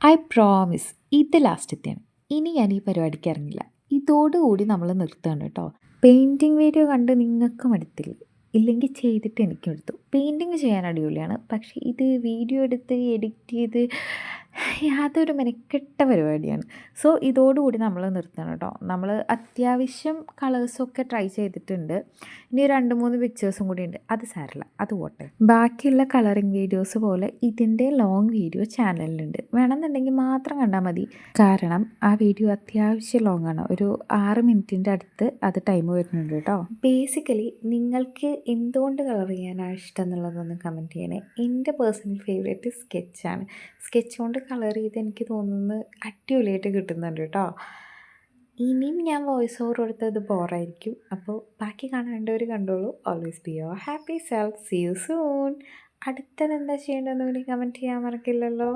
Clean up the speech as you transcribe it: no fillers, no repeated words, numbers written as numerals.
I promise ഇത് ലാസ്റ്റത്തെയാണ്. ഇനി ഞാൻ ഈ പരിപാടിക്ക് ഇറങ്ങില്ല. ഇതോടുകൂടി നമ്മൾ നിർത്തുകയാണ് കേട്ടോ. പെയിൻറ്റിങ് വീഡിയോ കണ്ട് നിങ്ങൾക്ക് മടുത്തില്ലേ? ഇല്ലെങ്കിൽ ചെയ്തിട്ട് എനിക്കും എടുത്തു. പെയിൻറ്റിങ് ചെയ്യാൻ അടിപൊളിയാണ്. പക്ഷേ ഇത് വീഡിയോ എടുത്ത് എഡിറ്റ് ചെയ്ത് യാതൊരു മെനക്കെട്ട പരിപാടിയാണ്. സോ ഇതോടുകൂടി നമ്മൾ നിർത്തണം കേട്ടോ. നമ്മൾ അത്യാവശ്യം കളേഴ്സൊക്കെ ട്രൈ ചെയ്തിട്ടുണ്ട്. ഇനി 2-3 പിക്ചേഴ്സും കൂടി ഉണ്ട്. അത് സാരമില്ല, അത് പോട്ടെ. ബാക്കിയുള്ള കളറിങ് വീഡിയോസ് പോലെ ഇതിൻ്റെ ലോങ് വീഡിയോ ചാനലിലുണ്ട്. വേണമെന്നുണ്ടെങ്കിൽ മാത്രം കണ്ടാൽ മതി. കാരണം ആ വീഡിയോ അത്യാവശ്യം ലോങ് ആണ്. ഒരു 6 മിനിറ്റിൻ്റെ അടുത്ത് അത് ടൈം വരുന്നുണ്ട് കേട്ടോ. ബേസിക്കലി നിങ്ങൾക്ക് എന്തുകൊണ്ട് കളർ ചെയ്യാനാണ് ഇഷ്ടം എന്നുള്ളതൊന്ന് കമൻറ്റ് ചെയ്യണേ. എൻ്റെ പേഴ്സണൽ ഫേവറേറ്റ് സ്കെച്ചാണ്. സ്കെച്ച് കൊണ്ട് കളർ ചെയ്ത് എനിക്ക് തോന്നുന്നത് അടിപൊളിയായിട്ട് കിട്ടുന്നുണ്ട് കേട്ടോ. ഇനിയും ഞാൻ വോയിസ് ഓവർ കൊടുത്തത് ബോറായിരിക്കും. അപ്പോൾ ബാക്കി കാണേണ്ടവർ കണ്ടോളൂ. Always be your happy self. See you soon. അടുത്തത് എന്താ ചെയ്യേണ്ടതെന്ന് കൂടി കമൻറ്റ് ചെയ്യാൻ മറക്കില്ലല്ലോ.